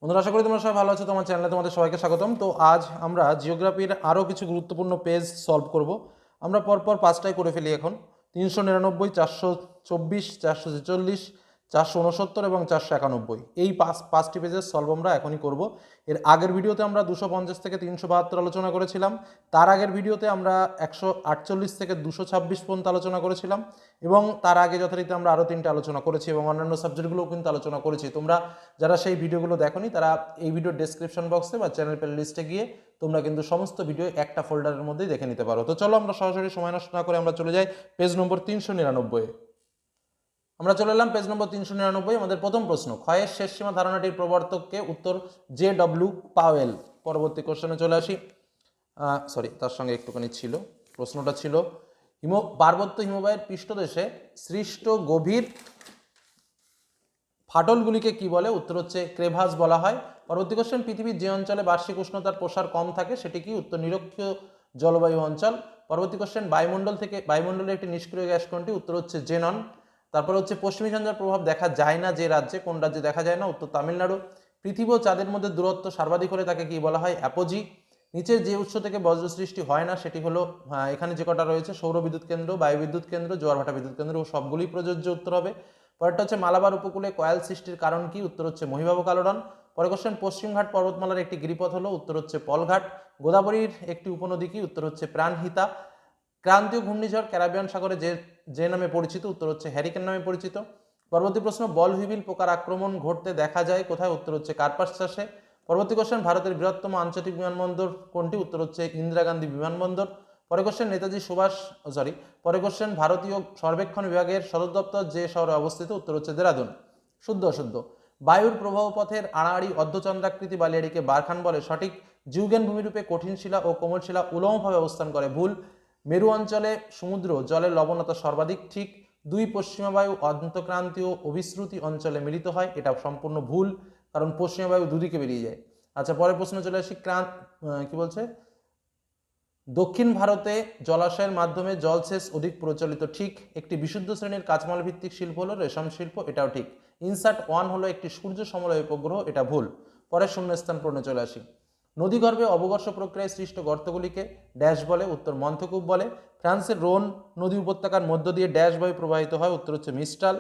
বন্ধুরা, আশা করি তোমরা সবাই ভালো আছো। তোমার চ্যানেলে তোমাদের সবাইকে স্বাগতম। তো আজ আমরা জিওগ্রাফির আরও কিছু গুরুত্বপূর্ণ পেজ সলভ করব। আমরা পরপর পাঁচটাই করে ফেলি এখন। 399, 424, 446, 469 এবং 491, এই পাঁচটি পেজের সলভ আমরা এখনই করব। এর আগের ভিডিওতে আমরা 250 থেকে 372 আলোচনা করেছিলাম। তার আগের ভিডিওতে আমরা 148 থেকে 226 পর্যন্ত আলোচনা করেছিলাম, এবং তার আগে যথারীতি আমরা আরও তিনটে আলোচনা করেছি এবং অন্যান্য সাবজেক্টগুলোও কিন্তু আলোচনা করেছি। তোমরা যারা সেই ভিডিওগুলো দেখোনি তারা এই ভিডিওর ডেসক্রিপশন বক্সে বা চ্যানেল প্লেলিস্টে গিয়ে তোমরা কিন্তু সমস্ত ভিডিও একটা ফোল্ডারের মধ্যেই দেখে নিতে পারো। তো চলো আমরা সরাসরি সময় নষ্ট না করে আমরা চলে যাই পেজ নম্বর 399। আমরা চলে এলাম পেজ নম্বর 399। আমাদের প্রথম প্রশ্ন, ক্ষয়ের শেষ সীমা ধারণাটির প্রবর্তককে? উত্তর JW পাওয়েল। পরবর্তী কোশ্চেনে চলে আসি। তার সঙ্গে একটুখানি ছিল, প্রশ্নটা ছিল পার্বত্য হিমবাহের পৃষ্ঠদেশে সৃষ্ট গভীর ফাটলগুলিকে কি বলে? উত্তর হচ্ছে ক্রেভাস বলা হয়। পরবর্তী কোশ্চেন, পৃথিবীর যে অঞ্চলে বার্ষিক উষ্ণতার প্রসার কম থাকে সেটি কি? উত্তর নিরক্ষীয় জলবায়ু অঞ্চল। পরবর্তী কোশ্চেন, বায়ুমণ্ডলের একটি নিষ্ক্রিয় গ্যাস কোনটি? উত্তর হচ্ছে জেনন। তারপরে হচ্ছে পশ্চিমী ঝঞ্ঝার প্রভাব দেখা যায় না যে রাজ্যে, কোন রাজ্যে দেখা যায় না? উত্তর তামিলনাড়ু। পৃথিবী ও চাঁদের মধ্যে দূরত্ব সর্বাধিক হলে তাকে কি বলা হয়? অ্যাপোজি। নিচের যে উৎস থেকে বজ্র সৃষ্টি হয় না সেটি হলো, এখানে যে কটা রয়েছে, সৌর বিদ্যুৎ কেন্দ্র, বায়ু বিদ্যুৎ কেন্দ্র, জোয়ারভাটা বিদ্যুৎ কেন্দ্র, সবগুলি প্রযোজ্য উত্তর হবে। পরেরটা হচ্ছে মালাবার উপকূলে কয়েল সৃষ্টির কারণ কি? উত্তর হচ্ছে মহিবাবক আলোড়ন। পরের কোশ্চেন, পশ্চিমঘাট পর্বতমালার একটি গিরিপথ হলো? উত্তর হচ্ছে পলঘাট। গোদাবরীর একটি উপনদী কি? উত্তর হচ্ছে প্রাণহিতা। ক্রান্তীয় ঘূর্ণিঝড় ক্যারিবিয়ান সাগরে যে যে নামে পরিচিত? উত্তর হচ্ছে হ্যারিকেন নামে পরিচিত। পরবর্তী প্রশ্ন, বল হুইবিল পোকার আক্রমণ ঘটতে দেখা যায় কোথায়? উত্তর হচ্ছে কার্পাস চাষে। পরবর্তী কোশ্চেন, ভারতের বৃহত্তম আন্তর্জাতিক বিমানবন্দর কোনটি? উত্তর হচ্ছে ইন্দিরা গান্ধী বিমানবন্দর। পরে কোশ্চেন, পরে কোশ্চেন, ভারতীয় সর্বেক্ষণ বিভাগের সদর দপ্তর যে শহরে অবস্থিত? উত্তর হচ্ছে দেরাদুন। শুদ্ধ অশুদ্ধ? বায়ুর প্রবাহ পথের আড়াআড়ি অর্ধচন্দ্রাকৃতি বালিয়াড়িকে বারখান বলে। সঠিক। জিউগেন ভূমিরূপে কঠিন শিলা ও কোমল শিলা উলম্বভাবে অবস্থান করে। ভুল। মেরু অঞ্চলে সমুদ্র জলের লবণতা সর্বাধিক। ঠিক। দুই, পশ্চিমা বায়ু অন্তঃক্রান্তীয় অভিশ্রুতি অঞ্চলে মিলিত হয়। এটা সম্পূর্ণ ভুল, কারণ পশ্চিমা বায়ু দুদিকে বেরিয়ে যায়। আচ্ছা, পরের প্রশ্ন চলে আসি। কি বলছে? দক্ষিণ ভারতে জলাশয়ের মাধ্যমে জলসেচ অধিক প্রচলিত। ঠিক। একটি বিশুদ্ধ শ্রেণীর কাঁচামাল ভিত্তিক শিল্প হলো রেশম শিল্প। এটাও ঠিক। ইনসাট 1 হলো একটি সূর্য সমলয় উপগ্রহ। এটা ভুল। পরে শূন্যস্থান পূরণে চলে আসি। নদীগর্ভে অবঘর্ষ প্রক্রিয়ায় সৃষ্ট গর্তগুলিকে ড্যাশ বলে? উত্তর মন্থকূপ বলে। ফ্রান্সের রোন নদী উপত্যকার মধ্য দিয়ে ড্যাশ বায়ু প্রবাহিত হয়? উত্তর হচ্ছে মিস্টাল।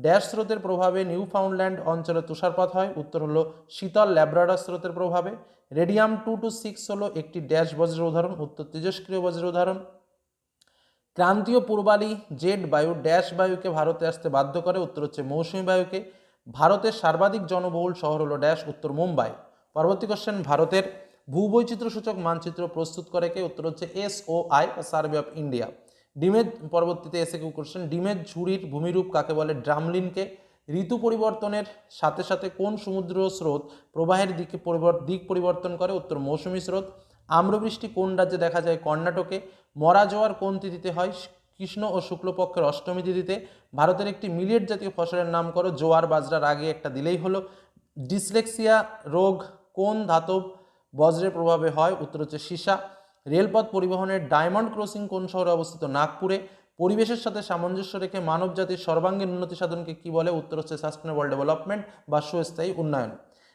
ড্যাশ স্রোতের প্রভাবে নিউফাউন্ডল্যান্ড অঞ্চলে তুষারপাত হয়? উত্তর হলো শীতল ল্যাব্রাডর স্রোতের প্রভাবে। রেডিয়াম 226 হলো একটি ড্যাশ বজ্রের উদাহরণ? উত্তর তেজস্ক্রিয় বজ্রের উদাহরণ। ক্রান্তীয় পূর্বালি জেড বায়ু ড্যাশ বায়ুকে ভারতে আসতে বাধ্য করে? উত্তর হচ্ছে মৌসুমী বায়ুকে। ভারতের সর্বাধিক জনবহুল শহর হলো ড্যাশ? উত্তর মুম্বাই। পরবর্তী কোশ্চেন, ভারতের ভূবৈচিত্র্য সূচক মানচিত্র প্রস্তুত করে কে? উত্তর হচ্ছে SOI, সার্ভে অফ ইন্ডিয়া। ডিমের পরবর্তীতে এসে কেউ কোশ্চেন, ডিমের ঝুড়ির ভূমিরূপ কাকে বলে? ড্রামলিনকে। ঋতু পরিবর্তনের সাথে সাথে কোন সমুদ্র স্রোত প্রবাহের দিক পরিবর্তন করে? উত্তর মৌসুমী স্রোত। আম্রবৃষ্টি কোন রাজ্যে দেখা যায়? কর্ণাটকে। মরা জোয়ার কোন তিথিতে হয়? কৃষ্ণ ও শুক্লপক্ষের অষ্টমী তিথিতে। ভারতের একটি মিলেট জাতীয় ফসলের নাম করো। জোয়ার বাজরার আগে একটা দিলেই হলো। ডিসলেক্সিয়া রোগ কোন ধাতব বজ্রের প্রভাবে হয়? উত্তর হচ্ছে সীসা। রেলপথ পরিবহনের ডায়মন্ড ক্রসিং কোন শহরে অবস্থিত? নাগপুরে। পরিবেশের সাথে সামঞ্জস্য রেখে মানব জাতির সর্বাঙ্গীন উন্নতি সাধনকে কি বলে? উত্তর হচ্ছে সাস্টেনেবল ডেভেলপমেন্ট বা সুস্থায়ী উন্নয়ন।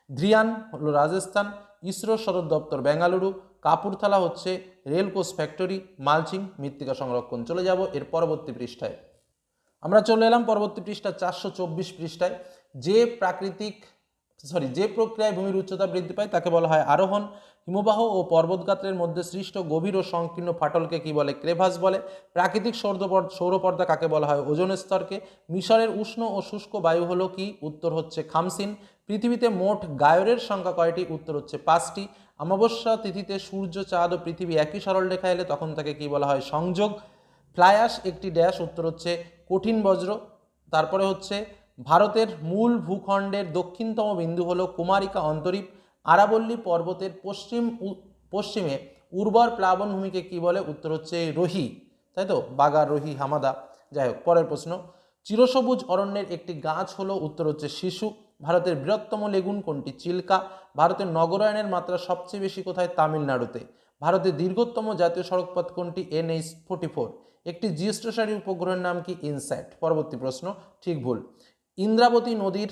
ধ্রিয়ান হলো রাজস্থান। ইসরোর সদর দপ্তর বেঙ্গালুরু। কাপুরথালা হচ্ছে রেল কোচ ফ্যাক্টরি। মালচিং মৃত্তিকা সংরক্ষণ। চলে যাব এর পরবর্তী পৃষ্ঠায়। আমরা চলে এলাম পরবর্তী পৃষ্ঠা 424 পৃষ্ঠায়। যে প্রক্রিয়ায় ভূমির উচ্চতা বৃদ্ধি পায় তাকে বলা হয় আরোহণ। হিমবাহ ও পর্বতগাত্রের মধ্যে সৃষ্ট গভীর ও সংকীর্ণ ফাটলকে কি বলে? ক্রেভাস বলে। প্রাকৃতিক সৌরপর্দা কাকে বলা হয়? ওজোন স্তরকে। মিশরের উষ্ণ ও শুষ্ক বায়ু হলো কি? উত্তর হচ্ছে খামসিন। পৃথিবীতে মোট গায়রের সংখ্যা কয়টি? উত্তর হচ্ছে 5টি। অমাবস্যা তিথিতে সূর্য, চাঁদ ও পৃথিবী একই সরল রেখা এলে তখন তাকে কি বলা হয়? সংযোগ। ফ্লাই অ্যাশ একটি ড্যাশ? উত্তর হচ্ছে কঠিন বজ্র। তারপরে হচ্ছে ভারতের মূল ভূখণ্ডের দক্ষিণতম বিন্দু হলো কুমারিকা অন্তরীপ। আরাবল্লী পর্বতের পশ্চিমে উর্বর প্লাবনভূমিকে কি বলে? উত্তর হচ্ছে রোহি। তাই তো, বাগা, রোহি, হামাদা। যাই হোক, পরের প্রশ্ন, চিরসবুজ অরণ্যের একটি গাছ হলো? উত্তর হচ্ছে শিশু। ভারতের বৃহত্তম লেগুন কোনটি? চিল্কা। ভারতের নগরায়নের মাত্রা সবচেয়ে বেশি কোথায়? তামিলনাড়ুতে। ভারতের দীর্ঘতম জাতীয় সড়কপথ কোনটি? NH-44। একটি জিওস্টেশনারি উপগ্রহের নাম কি? ইনস্যাট। পরবর্তী প্রশ্ন, ঠিক ভুল? ইন্দ্রাবতী নদীর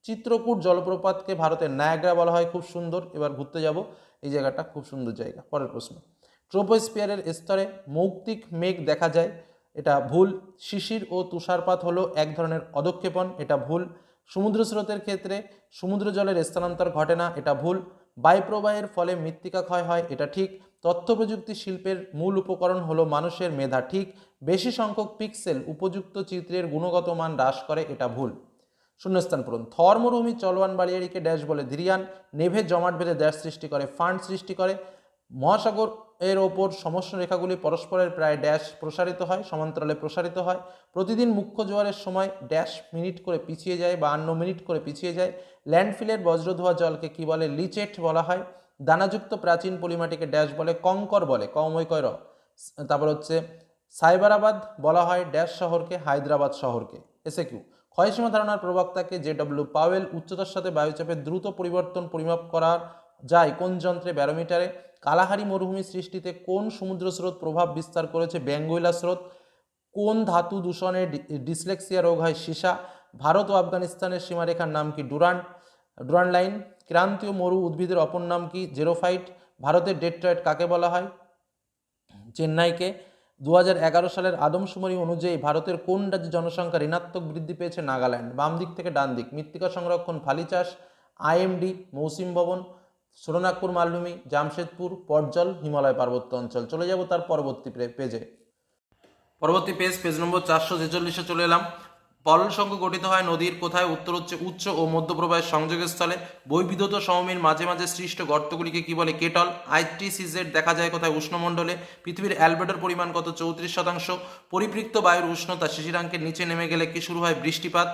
চিত্রকূট জলপ্রপাতকে ভারতের নায়াগ্রা বলা হয়, খুব সুন্দর। এবার ঘুরতে যাব, এই জায়গাটা খুব সুন্দর জায়গা। পরের প্রশ্ন, ট্রোপোস্ফিয়ারের স্তরে মৌক্তিক মেঘ দেখা যায়, এটা ভুল। শিশির ও তুষারপাত হলো এক ধরনের অধঃক্ষেপণ, এটা ভুল। সমুদ্র স্রোতের ক্ষেত্রে সমুদ্র জলের স্থানান্তর ঘটে না, এটা ভুল। বায়ুপ্রবাহের ফলে মৃত্তিকা ক্ষয় হয়, এটা ঠিক। তথ্য প্রযুক্তি শিল্পের মূল উপকরণ হলো মানুষের মেধা, ঠিক। বেশি সংখ্যক পিক্সেল উপযুক্ত চিত্রের গুণগত মান হ্রাস করে, এটা ভুল। শূন্যস্থান পূরণ। থর মরুভূমি চলওয়ান বালিয়াড়িকে ড্যাশ বলে, ধীরিয়ান। নেভে জমাট বেঁধে ড্যাশ সৃষ্টি করে, ফান্ড সৃষ্টি করে। মহাসাগর এর ওপর সমষ্ণ রেখাগুলি পরস্পরের প্রায় ড্যাশ প্রসারিত হয়, সমান্তরালে প্রসারিত হয়। প্রতিদিন মুখ্য জোয়ারের সময় ড্যাশ মিনিট করে পিছিয়ে যায়, 52 মিনিট করে পিছিয়ে যায়। ল্যান্ডফিলের বজ্রধোয়া জলকে কি বলে? লিচেট বলা হয়। দানাযুক্ত প্রাচীন পলিমাটিকে ড্যাশ বলে? কঙ্কর বলে, কমৈকয় র। তারপর হচ্ছে সাইবারাবাদ বলা হয় ড্যাশ শহরকে? হায়দ্রাবাদ শহরকে। এসে কিউ, ক্ষয়সীমা ধারণার প্রবক্তাকে জে.ডব্লিউ. পাওয়েল। উচ্চতার সাথে বায়ুচাপের দ্রুত পরিবর্তন পরিমাপ করা যায় কোন যন্ত্রে? ব্যারোমিটারে। কালাহারি মরুভূমি সৃষ্টিতে কোন সমুদ্র স্রোত প্রভাব বিস্তার করেছে? বেঙ্গুইলা স্রোত। কোন ধাতু দূষণে ডিসলেক্সিয়া রোগ হয়? সীসা। ভারত ও আফগানিস্তানের সীমারেখার নাম কি? Durand line. ক্রান্তীয় মরু উদ্ভিদের অপর নাম কি? জেরোফাইট। ভারতের ডেট্রয়েট কাকে বলা হয়? চেন্নাইকে। 2011 সালের আদমশুমারি অনুযায়ী ভারতের কোন রাজ্যে জনসংখ্যা ঋণাত্মক বৃদ্ধি পেয়েছে? নাগাল্যান্ড। বাম দিক থেকে ডান দিক, মৃত্তিকা সংরক্ষণ, ফালি চাষ, আইএমডি, মৌসিম ভবন, সোনারপুর মালভূমি, জামশেদপুর, পটজল, হিমালয় পার্বত্য অঞ্চল। চলে যাব তার পরবর্তী পেজে। পরবর্তী পেজ নম্বর 446-এ চলে এলাম। পলল সংঘ গঠিত হয় নদীর কোথায়? উত্তর হচ্ছে উচ্চ ও মধ্যপ্রবাহের সংযোগের স্থলে। বৈবিধ্য সমভূমির মাঝে মাঝে সৃষ্ট গর্তগুলিকে কি বলে? কেটল। আইটিসিজেড দেখা যায় কোথায়? উষ্ণমণ্ডলে। পৃথিবীর অ্যালবেডোর পরিমাণ কত? 34%। পরিপৃক্ত বায়ুর উষ্ণতা শিশিরাঙ্কের নিচে নেমে গেলে কি শুরু হয়? বৃষ্টিপাত।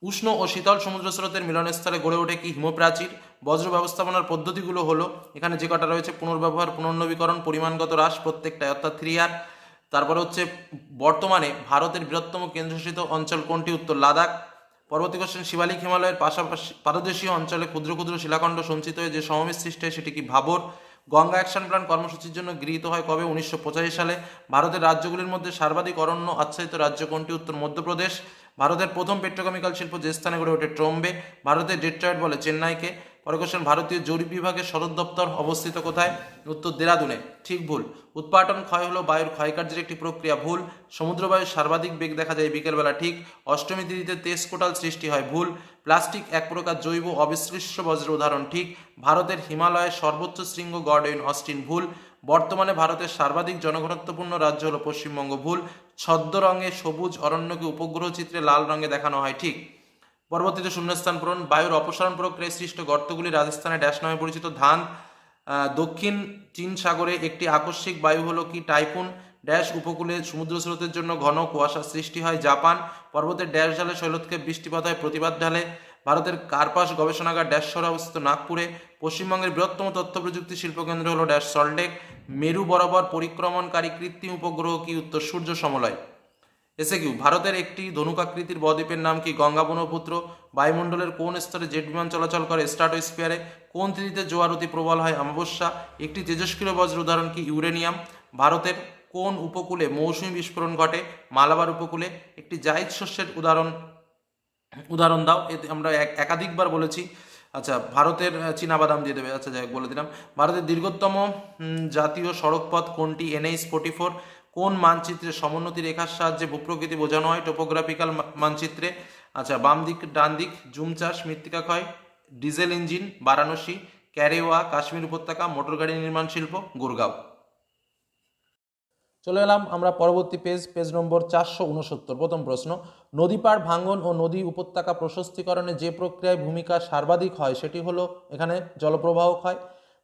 উষ্ণ ও শীতল সমুদ্র স্রোতের মিলনস্থলে গড়ে ওঠে কি? হিমপ্রাচীর। বজ্র ব্যবস্থাপনার পদ্ধতিগুলো হলো, এখানে যে কটা রয়েছে, পুনর্ব্যবহার, পুনর্নবীকরণ, পরিমাণগত হ্রাস, প্রত্যেকটাই, অর্থাৎ 3R। তারপরে হচ্ছে বর্তমানে ভারতের বৃহত্তম কেন্দ্রশাসিত অঞ্চল কোনটি? উত্তর লাদাখ। পরবর্তী কোশ্চেন, শিবালিক হিমালয়ের পাশাপাশি পাদদেশীয় অঞ্চলে ক্ষুদ্র ক্ষুদ্র শিলাখণ্ড সঞ্চিত হয়ে যে সমভূমি সৃষ্টি হয় সেটি কি? ভাবর। গঙ্গা অ্যাকশন প্ল্যান কর্মসূচির জন্য গৃহীত হয় কবে? 1985 সালে। ভারতের রাজ্যগুলির মধ্যে সর্বাধিক অরণ্য আচ্ছাদিত রাজ্য কোনটি? উত্তর মধ্যপ্রদেশ। ভারতের প্রথম পেট্রোকেমিক্যাল শিল্প যে স্থানে গড়ে ওঠে? ট্রম্বে। ভারতের ডেট্রয়েট বলে চেন্নাইকে। পরের কোশ্চেন, ভারতীয় জরিপ বিভাগের সদর দপ্তর অবস্থিত কোথায়? উত্তর দেরাদুনে। ঠিক ভুল। উৎপাটন ক্ষয় হলো বায়ুর ক্ষয়কার্যের একটি প্রক্রিয়া, ভুল। সমুদ্র বায়ুর সর্বাধিক বেগ দেখা যায় বিকেলবেলা, ঠিক। অষ্টমী তিথিতে তেজকোটাল সৃষ্টি হয়, ভুল। প্লাস্টিক এক প্রকার জৈব অবিশ্লিষ্ট বজ্রের উদাহরণ, ঠিক। ভারতের হিমালয়ের সর্বোচ্চ শৃঙ্গ গডওয়েন অস্টিন, ভুল। বর্তমানে ভারতের সর্বাধিক জনঘনত্বপূর্ণ রাজ্য হলো পশ্চিমবঙ্গ, ভুল। ছদ্ম রঙে সবুজ অরণ্যকে উপগ্রহ চিত্রে লাল রঙে দেখানো হয়, ঠিক। পরবর্তীতে শূন্যস্থান পূরণ। বায়ুর অপসারণ প্রক্রিয়ায় সৃষ্ট গর্তগুলি রাজস্থানে ড্যাশ নামে পরিচিত? ধান। দক্ষিণ চীন সাগরে একটি আকস্মিক বায়ু হলো কি? টাইফুন। ড্যাশ উপকূলে সমুদ্র স্রোতের জন্য ঘন কুয়াশা সৃষ্টি হয়? জাপান। পর্বতের ড্যাশ ঢালে শৈলক্ষেপ বৃষ্টিপাত হয়? প্রতিবাদ ঢালে। ভারতের কার্পাস গবেষণাগার ড্যাশ শহরে অবস্থিত? নাগপুরে। পশ্চিমবঙ্গের বৃহত্তম তথ্য প্রযুক্তি শিল্পকেন্দ্র হলো ড্যাশ সল্টলেক। মেরু বরাবর পরিক্রমণকারী কৃত্রিম উপগ্রহ কি? উত্তর সূর্য সমলয়। এসে কিউ, ভারতের একটি ধনুকাকৃতির বদ্বীপের নাম কি? গঙ্গা ব্রহ্মপুত্র। বায়ুমণ্ডলের কোন স্তরে জেট বিমান চলাচল করে? স্ট্রাটোস্ফিয়ারে। কোন তিথিতে জোয়ার অতি প্রবল হয়? অমাবস্যা। একটি তেজস্ক্রিয় বজ্র উদাহরণ কি? ইউরেনিয়াম। ভারতের কোন উপকূলে মৌসুমী বিস্ফোরণ ঘটে? মালাবার উপকূলে। একটি জায়িদ শস্যের উদাহরণ দাও। এতে আমরা একাধিকবার বলেছি। আচ্ছা, ভারতের চীনাবাদাম দিয়ে দেবে। আচ্ছা, যাই হোক, বলে দিলাম। ভারতের দীর্ঘতম জাতীয় সড়কপথ কোনটি? NH-44। কোন মানচিত্রে সমোন্নতি রেখার সাহায্যে ভূপ্রকৃতি বোঝানো হয়? টোপোগ্রাফিক্যাল মানচিত্রে। আচ্ছা, বাম দিক ডান দিক, জুম চাষ, মৃত্তিকা ক্ষয়, ডিজেল ইঞ্জিন, বারাণসী। ক্যারেওয়া, কাশ্মীর উপত্যকা। মোটর গাড়ি নির্মাণ শিল্প, গুরগাঁও। চলে এলাম আমরা পরবর্তী পেজ নম্বর 469। প্রথম প্রশ্ন, নদীপাড় ভাঙ্গন ও নদী উপত্যকা প্রশস্তীকরণে যে প্রক্রিয়ায় ভূমিকা সর্বাধিক হয় সেটি হলো, এখানে জলপ্রবাহ ক্ষয়।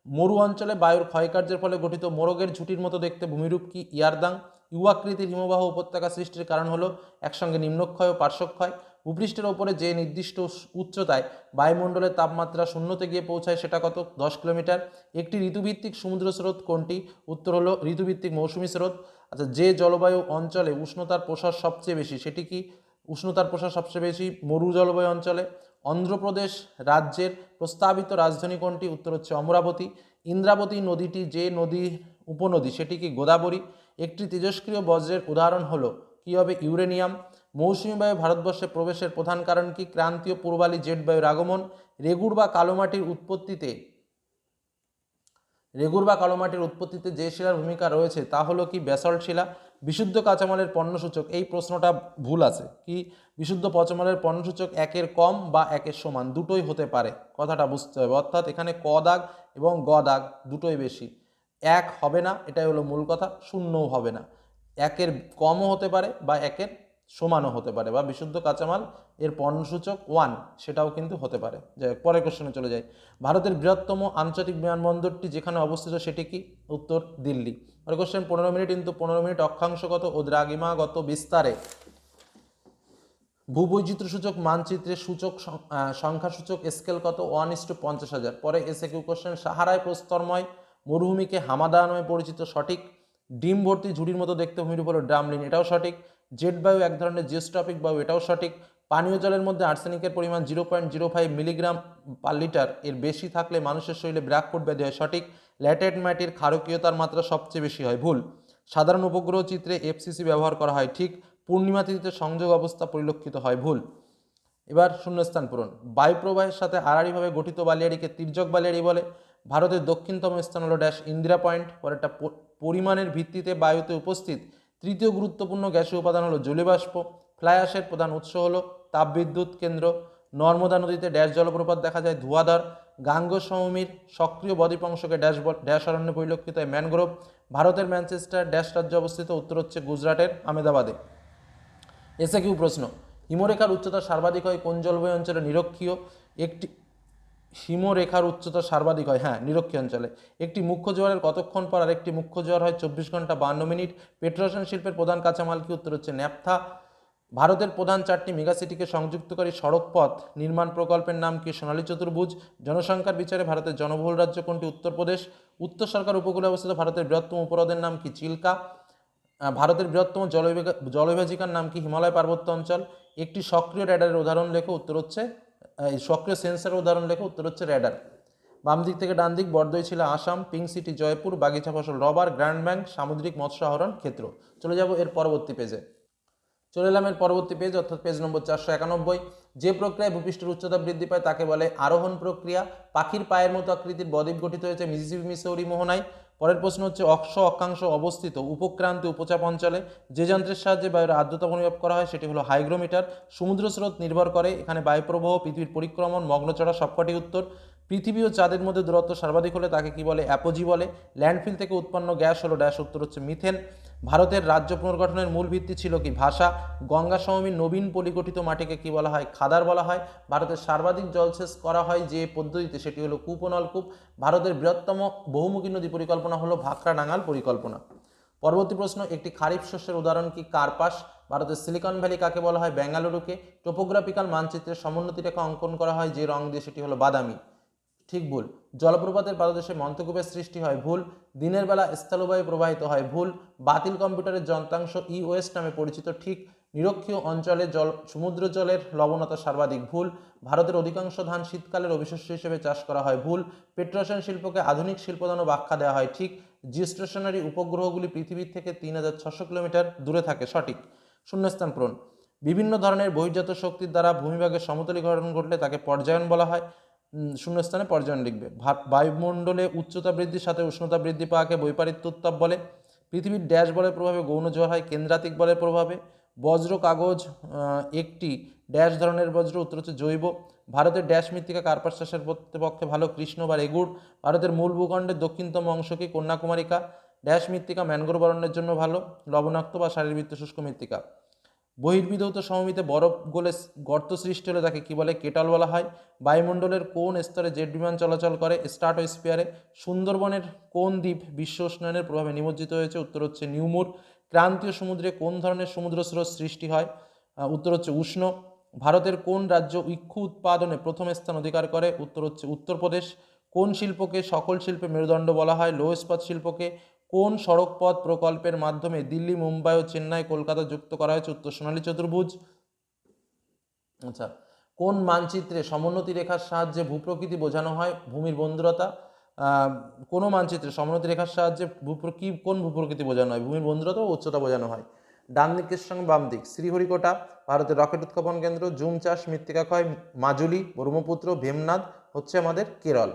মরু অঞ্চলে বায়ুর ক্ষয়কার্যের ফলে গঠিত মোরগের ঝুঁটির মতো দেখতে ভূমিরূপ কি? ইয়ারদাং। ইউআকৃতির হিমবাহ উপত্যকা সৃষ্টির কারণ হলো একসঙ্গে নিম্নক্ষয় ও পার্শ্বক্ষয়। ভূপৃষ্ঠের ওপরে যে নির্দিষ্ট উচ্চতায় বায়ুমণ্ডলের তাপমাত্রা শূন্যতে গিয়ে পৌঁছায় সেটা কত? 10 কিলোমিটার। একটি ঋতুভিত্তিক সমুদ্র স্রোত কোনটি? উত্তর হলো ঋতুভিত্তিক মৌসুমী স্রোত। আচ্ছা, যে জলবায়ু অঞ্চলে উষ্ণতার প্রসার সবচেয়ে বেশি সেটি কি? উষ্ণতার প্রসার সবচেয়ে বেশি মরু জলবায়ু অঞ্চলে। অন্ধ্রপ্রদেশ রাজ্যের প্রস্তাবিত রাজধানী কোনটি? উত্তর হচ্ছে অমরাবতী। ইন্দ্রাবতী নদীটি যে নদীর উপনদী সেটি কি? গোদাবরী। একটি তেজস্ক্রিয় বজ্রের উদাহরণ হলো কি হবে? ইউরেনিয়াম। মৌসুমী বায়ু ভারতবর্ষে প্রবেশের প্রধান কারণ কি? ক্রান্তীয় পূর্বালি জেট বায়ুর আগমন। রেগুড় বা কালো মাটির উৎপত্তিতে যে শিলার ভূমিকা রয়েছে তা হলো কি? ব্যাসল্ট শিলা। বিশুদ্ধ কাঁচামালের পণ্যসূচক, এই প্রশ্নটা ভুল আছে, কি? বিশুদ্ধ কাঁচামালের পণ্যসূচক একের কম বা একের সমান, দুটোই হতে পারে, কথাটা বুঝতে হবে। অর্থাৎ এখানে ক দাগ এবং গ দাগ দুটোই বেশি, এক হবে না, এটাই হলো মূল কথা। শূন্যও হবে না, একের কমও হতে পারে বা একের সমানও হতে পারে, বা বিশুদ্ধ কাঁচামাল এর পণ্যসূচক 1 সেটাও কিন্তু হতে পারে। যাই হোক, পরের কোশ্চেনে চলে যাই। ভারতের বৃহত্তম আন্তর্জাতিক বিমানবন্দরটি যেখানে অবস্থিত সেটি কি? উত্তর দিল্লি। পরের কোশ্চেন, 15 মিনিট ইন্টু 15 মিনিট অক্ষাংশগত ও দ্রাঘিমাগত বিস্তারে ভূবৈচিত্র্যসূচক মানচিত্রের সংখ্যাসূচক স্কেল কত? 1:50,000। পরে এসে কিউ কোশ্চেন, সাহারায় প্রস্তরময় মরুভূমিকে হামাদা নামে পরিচিত, সঠিক। ডিম ভর্তি ঝুড়ির মতো দেখতে ভূমির উপর ড্রামলিন, এটাও সঠিক। জেট বায়ু এক ধরনের জিওস্ট্রপিক বায়ু, এটাও সঠিক। পানীয় জলের মধ্যে আর্সেনিকের পরিমাণ 0.05 মিলিগ্রাম পার লিটার এর বেশি থাকলে মানুষের শরীরে ব্র্যাকফুট ব্যাধি হয়, সঠিক। ল্যাটেরাইট মাটির ক্ষারকীয়তার মাত্রা সবচেয়ে বেশি হয়, ভুল। সাধারণ উপগ্রহ চিত্রে এফসিসি ব্যবহার করা হয়, ঠিক। পূর্ণিমা তিথিতে সংযোগ অবস্থা পরিলক্ষিত হয়, ভুল। এবার শূন্যস্থান পূরণ। বায়ু প্রবাহের সাথে আড়াআড়িভাবে গঠিত বালিয়াড়িকে তির্যক বালিয়াড়ি বলে। ভারতের দক্ষিণতম স্থান হলো ড্যাশ ইন্দিরা পয়েন্ট। পরেরটা, পরিমাণের ভিত্তিতে বায়ুতে উপস্থিত তৃতীয় গুরুত্বপূর্ণ গ্যাসীয় উপাদান হলো জলীয়বাষ্প। ফ্লাই অ্যাশের প্রধান উৎস হলো তাপবিদ্যুৎ কেন্দ্র। নর্মদা নদীতে ড্যাশ জলপ্রপাত দেখা যায়, ধোঁয়াধার। গাঙ্গ সমভূমির সক্রিয় বদ্বীপ অংশকে ড্যাশ অরণ্য পরিলক্ষিত হয়, ম্যানগ্রোভ। ভারতের ম্যানচেস্টার ড্যাশ রাজ্যে অবস্থিত? উত্তর হচ্ছে গুজরাটের আহমেদাবাদে। এসে কিউ প্রশ্ন, হিমরেখার উচ্চতা সর্বাধিক হয় কোন জলবায়ু অঞ্চলে? নিরক্ষীয়। একটি হিমরেখার উচ্চতা সর্বাধিক হয়, হ্যাঁ, নিরক্ষীয় অঞ্চলে। একটি মুখ্য জোয়ারের কতক্ষণ পর আরেকটি মুখ্য জোয়ার হয়? 24 ঘন্টা 52 মিনিট। পেট্রোরসায়ন শিল্পের প্রধান কাঁচামাল কি? উত্তর হচ্ছে ন্যাপথা। ভারতের প্রধান 4টি মেগাসিটিকে সংযুক্তকারী সড়কপথ নির্মাণ প্রকল্পের নাম কি? সোনালী চতুর্ভুজ। জনসংখ্যার বিচারে ভারতের জনবহুল রাজ্য কোনটি? উত্তরপ্রদেশ। উত্তর সরকার উপকূলে অবস্থিত ভারতের বৃহত্তম উপহ্রদের নাম কি? চিল্কা। ভারতের বৃহত্তম জলবিভাজিকার নাম কি? হিমালয় পার্বত্য অঞ্চল। একটি সক্রিয় র্যাডারের উদাহরণ লেখো, উত্তর হচ্ছে সক্রিয় সেন্সরের উদাহরণ লেখো, উত্তর হচ্ছে র্যাডার। বাম দিক থেকে ডান দিক, বর্দই ছিল আসাম, পিঙ্ক সিটি জয়পুর, বাগিচা ফসল রবার, গ্র্যান্ড ব্যাংক সামুদ্রিক মৎস্য আহরণ ক্ষেত্র। চলে যাব এর পরবর্তী পেজে। চলে এলাম এর পরবর্তী পেজ, অর্থাৎ পেজ নম্বর 491। যে প্রক্রিয়ায় ভূপৃষ্ঠের উচ্চতা বৃদ্ধি পায় তাকে বলে আরোহণ প্রক্রিয়া। পাখির পায়ের মতো আকৃতির বদ্বীপ গঠিত হয়েছে মিসিসিপি, মিসৌরি, মোহনায়। পরের প্রশ্ন হচ্ছে, অক্ষাংশ অবস্থিত উপক্রান্তীয় উপচাপ অঞ্চলে যে যন্ত্রের সাহায্যে বায়ুর আর্দ্রতা পরিমাপ করা হয় সেটি হলো হাইগ্রোমিটার। সমুদ্র স্রোত নির্ভর করে এখানে বায়ুপ্রবাহ, পৃথিবীর পরিক্রমণ, মগ্নচড়া সবকটি উত্তর। পৃথিবী ও চাঁদের মধ্যে দূরত্ব সর্বাধিক হলে তাকে কি বলে? অ্যাপোজি বলে। ল্যান্ডফিল থেকে উৎপন্ন গ্যাস হলো ড্যাশ, উত্তর হচ্ছে মিথেন। ভারতের রাজ্য পুনর্গঠনের মূল ভিত্তি ছিল কি? ভাষা। গঙ্গা সমভূমির নবীন পলিগঠিত মাটিকে কি বলা হয়? খাদার বলা হয়। ভারতের সর্বাধিক জলসেচ করা হয় যে পদ্ধতিতে সেটি হলো কূপ ও নলকূপ। ভারতের বৃহত্তম বহুমুখী নদী পরিকল্পনা হলো ভাকরা-নাঙ্গাল পরিকল্পনা। পরবর্তী প্রশ্ন, একটি খারিফ শস্যের উদাহরণ কি? কার্পাস। ভারতের সিলিকন ভ্যালি কাকে বলা হয়? বেঙ্গালুরুকে। টোপোগ্রাফিক্যাল মানচিত্রের সমোন্নতি রেখা অঙ্কন করা হয় যে রং দিয়ে সেটি হলো বাদামি, ঠিক ভুল। জলপ্রপাতের পাদদেশে মন্থকূপের সৃষ্টি হয়, ভুল। দিনের বেলা স্থলবায়ু প্রবাহিত হয়, ভুল। বাতিল কম্পিউটারের যন্ত্রাংশ ই ওয়েস্ট নামে পরিচিত, ঠিক। নিরক্ষীয় অঞ্চলে সমুদ্র জলের লবণতা সর্বাধিক, ভুল। ভারতের অধিকাংশ ধান শীতকালের অভিশস্য হিসেবে চাষ করা হয়, ভুল। পেট্রোরসায়ন শিল্পকে আধুনিক শিল্পদানও ব্যাখ্যা দেওয়া হয়, ঠিক। জিওস্টেশনারি উপগ্রহগুলি পৃথিবীর থেকে 3600 কিলোমিটার দূরে থাকে, সঠিক। শূন্যস্থান পূরণ। বিভিন্ন ধরনের বহির্জাত শক্তির দ্বারা ভূমিভাগের সমতলীকরণ ঘটলে তাকে পর্যায়ন বলা হয়। শূন্যস্থানে পর্যায়ন লিখবে। বায়ুমণ্ডলে উচ্চতা বৃদ্ধির সাথে উষ্ণতা বৃদ্ধি পাওয়াকে বৈপরীত্য উত্তাপ বলে। পৃথিবীর ড্যাশ বলের প্রভাবে গৌণ জ্বর হয়? কেন্দ্রাতিক বলের প্রভাবে। বজ্র কাগজ একটি ড্যাশ ধরনের বজ্র, উত্তর হচ্ছে জৈব। ভারতের ড্যাশ মৃত্তিকা কার্পাস চাষের পক্ষে ভালো? কৃষ্ণ বা রেগুড়। ভারতের মূল ভূখণ্ডের দক্ষিণতম অংশ কি? কন্যাকুমারিকা। ড্যাশ মৃত্তিকা ম্যানগ্রোভ অরণ্যের জন্য ভালো? লবণাক্ত বা শারীরবৃত্ত শুষ্ক মৃত্তিকা। বহির্বিধৌত সমভূমিতে বরফ গলে গর্ত সৃষ্টি হলে তাকে কি বলে? কেটল বলা হয়। বায়ুমণ্ডলের কোন স্তরে জেট বিমান চলাচল করে? স্ট্রাটোস্ফিয়ারে। সুন্দরবনের কোন দ্বীপ বিশ্ব উষ্ণায়নের প্রভাবে নিমজ্জিত হয়েছে? উত্তর হচ্ছে নিউমুর। ক্রান্তীয় সমুদ্রে কোন ধরনের সমুদ্র স্রোত সৃষ্টি হয়? উত্তর হচ্ছে উষ্ণ। ভারতের কোন রাজ্য ইক্ষু উৎপাদনে প্রথম স্থান অধিকার করে? উত্তর হচ্ছে উত্তরপ্রদেশ। কোন শিল্পকে সকল শিল্পের মেরুদণ্ড বলা হয়? লৌহ ইস্পাত শিল্পকে। কোন সড়কপথ প্রকল্পের মাধ্যমে দিল্লি, মুম্বাই ও চেন্নাই, কলকাতা যুক্ত করা হয়েছে? উত্তর সোনালী চতুর্ভুজ। আচ্ছা, কোন মানচিত্রে সমোন্নতি রেখার সাহায্যে ভূপ্রকৃতি বোঝানো হয়? ভূমির বন্ধুরতা। কোন মানচিত্রে সমোন্নতি রেখার সাহায্যে কোন ভূপ্রকৃতি বোঝানো হয়? ভূমির বন্ধুরতা ও উচ্চতা বোঝানো হয়। ডান দিকের সঙ্গে বাম দিক, শ্রীহরিকোটা ভারতের রকেট উৎক্ষেপণ কেন্দ্র, জুম চাষ, মৃত্তিকা ক্ষয় মাজুলি, ব্রহ্মপুত্র, ভীমনাদ হচ্ছে আমাদের কেরল।